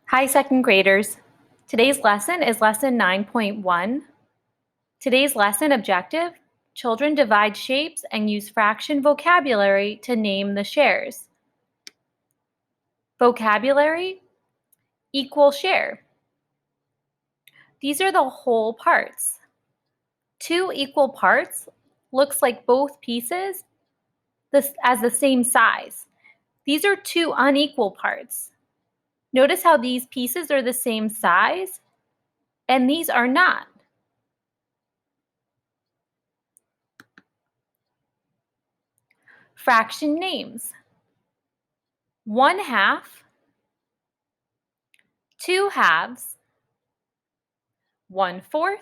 Hi, second graders. Today's lesson is lesson 9.1. Today's lesson objective, children divide shapes and use fraction vocabulary to name the shares. Vocabulary, equal share. These are the whole parts. Two equal parts looks like both pieces as the same size. These are two unequal parts. Notice how these pieces are the same size and these are not. Fraction names. 1/2, 2/2, 1/4,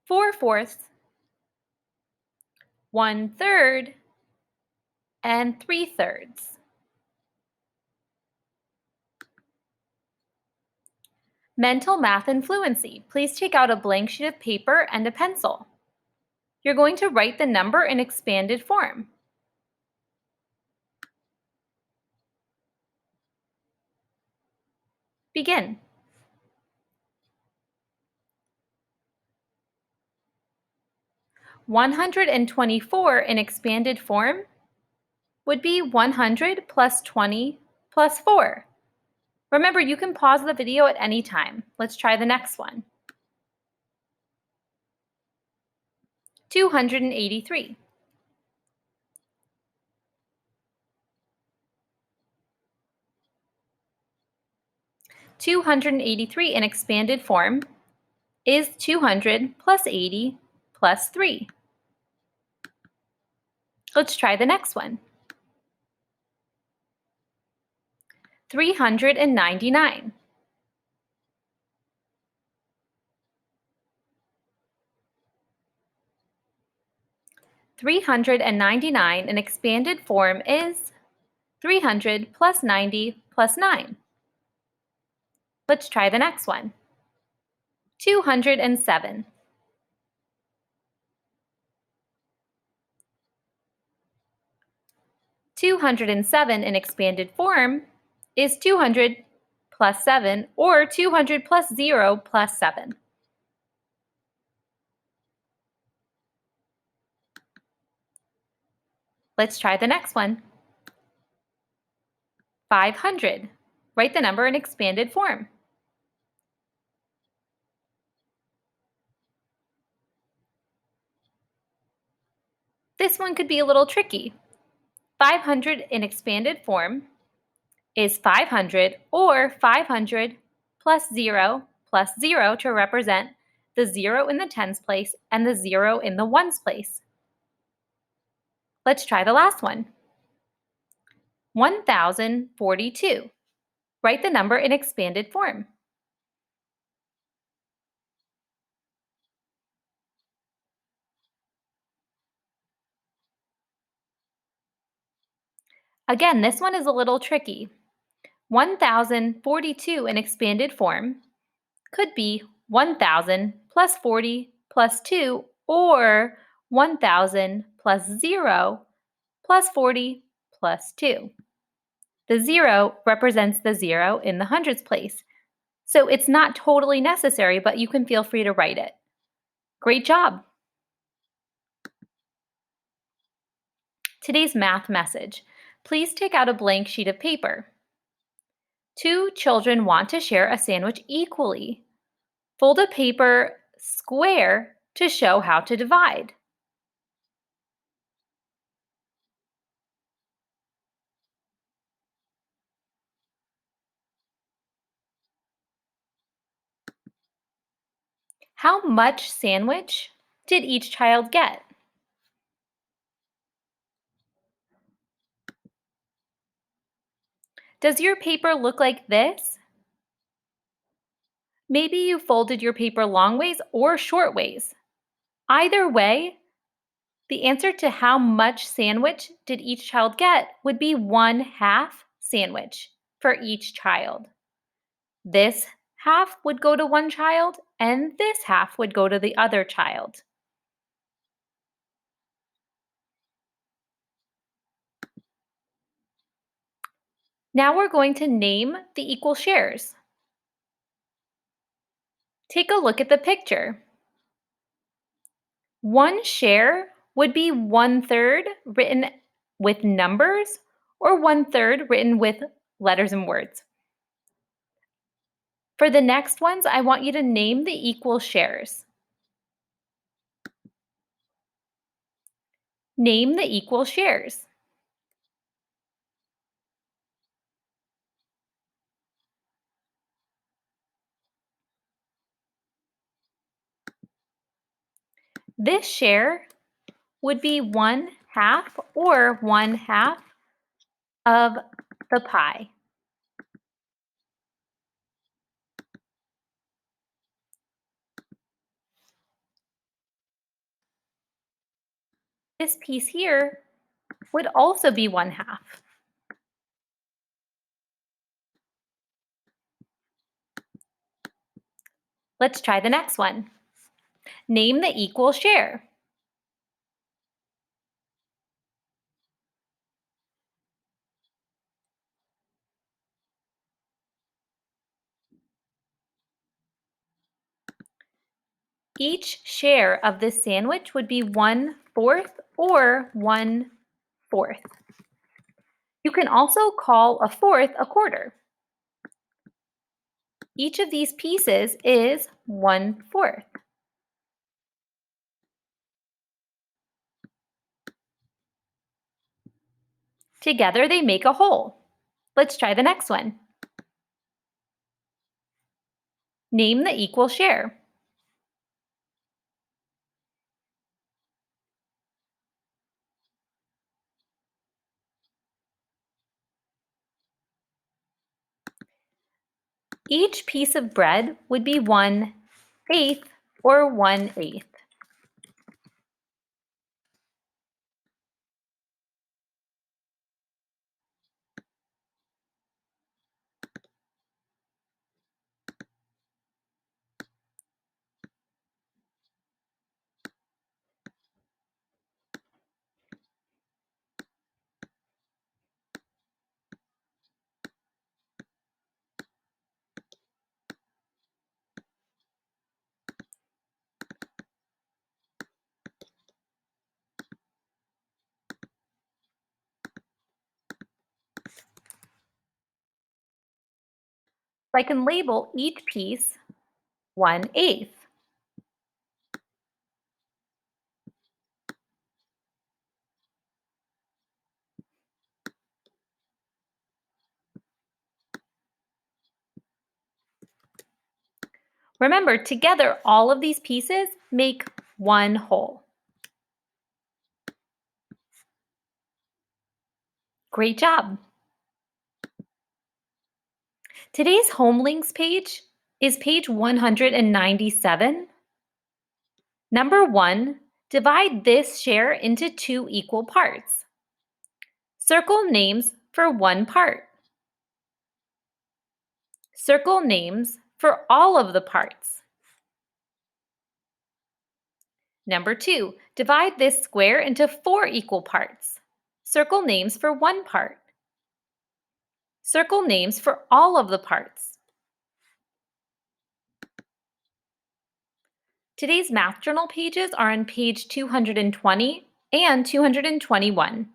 4/4, 1/3, and 3/3. Mental math and fluency. Please take out a blank sheet of paper and a pencil. You're going to write the number in expanded form. Begin. $124 in expanded form would be 100 plus 20 plus 4. Remember, you can pause the video at any time. Let's try the next one. 283. $283 in expanded form is 200 plus 80 plus 3. Let's try the next one. 399. 399 in expanded form is 300 plus 90 plus 9. Let's try the next one. 207. 207 in expanded form is 200 plus 7 or 200 plus 0 plus 7. Let's try the next one. 500. Write the number in expanded form. This one could be a little tricky. 500 in expanded form is 500 or 500 plus 0 plus 0 to represent the 0 in the tens place and the 0 in the ones place. Let's try the last one. 1042. Write the number in expanded form. Again, this one is a little tricky. 1042 in expanded form could be 1000 plus 40 plus 2 or 1000 plus 0 plus 40 plus 2. The 0 represents the 0 in the hundreds place, so it's not totally necessary, but you can feel free to write it. Great job! Today's math message. Please take out a blank sheet of paper. Two children want to share a sandwich equally. Fold a paper square to show how to divide. How much sandwich did each child get? Does your paper look like this? Maybe you folded your paper long ways or short ways. Either way, the answer to how much sandwich did each child get would be 1/2 sandwich for each child. This half would go to one child and this half would go to the other child. Now we're going to name the equal shares. Take a look at the picture. One share would be 1/3 written with numbers or 1/3 written with letters and words. For the next ones, I want you to name the equal shares. Name the equal shares. This share would be 1/2 or 1/2 of the pie. This piece here would also be 1/2. Let's try the next one. Name the equal share. Each share of this sandwich would be 1/4 or 1/4. You can also call a fourth a quarter. Each of these pieces is 1/4. Together they make a whole. Let's try the next one. Name the equal share. Each piece of bread would be 1/8 or 1/8. I can label each piece 1/8. Remember, together all of these pieces make one whole. Great job! Today's home links page is page 197. Number 1, divide this share into 2 equal parts. Circle names for one part. Circle names for all of the parts. Number 2, divide this square into 4 equal parts. Circle names for one part. Circle names for all of the parts. Today's Math Journal pages are on page 220 and 221.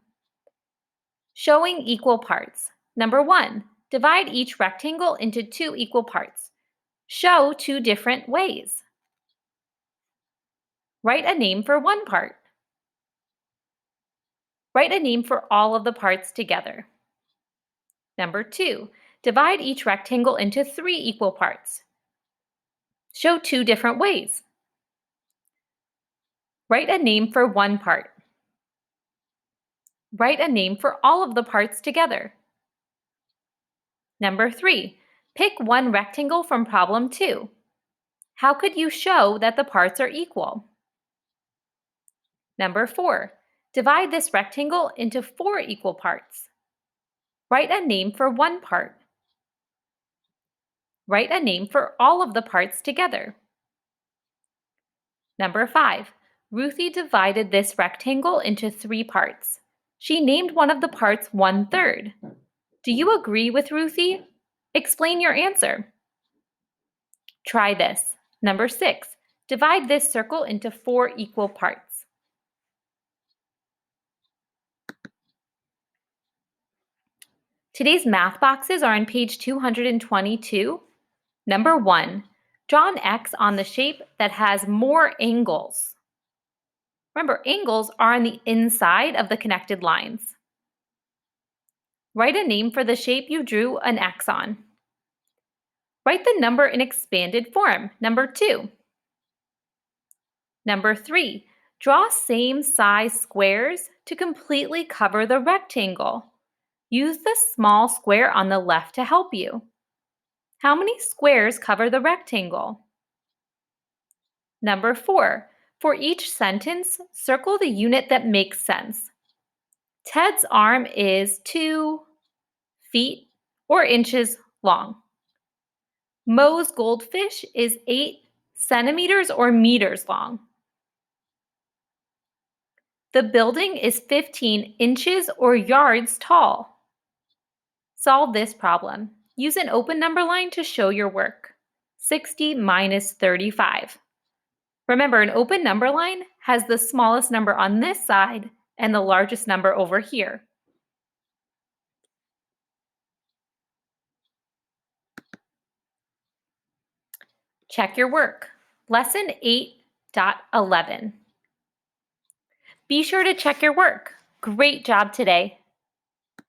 Showing equal parts. Number 1, divide each rectangle into 2 equal parts. Show 2 different ways. Write a name for one part. Write a name for all of the parts together. Number 2, divide each rectangle into 3 equal parts. Show 2 different ways. Write a name for one part. Write a name for all of the parts together. Number 3, pick one rectangle from problem 2. How could you show that the parts are equal? Number 4, divide this rectangle into 4 equal parts. Write a name for one part. Write a name for all of the parts together. Number 5, Ruthie divided this rectangle into 3 parts. She named one of the parts 1/3. Do you agree with Ruthie? Explain your answer. Try this. Number 6. Divide this circle into 4 equal parts. Today's math boxes are on page 222. Number 1. Draw an X on the shape that has more angles. Remember, angles are on the inside of the connected lines. Write a name for the shape you drew an X on. Write the number in expanded form, number 2. Number 3, draw same size squares to completely cover the rectangle. Use the small square on the left to help you. How many squares cover the rectangle? Number 4, for each sentence, circle the unit that makes sense. Ted's arm is 2 feet or inches long. Moe's goldfish is 8 centimeters or meters long. The building is 15 inches or yards tall. Solve this problem. Use an open number line to show your work. 60 minus 35. Remember, an open number line has the smallest number on this side and the largest number over here. Check your work. Lesson 8.11. Be sure to check your work. Great job today.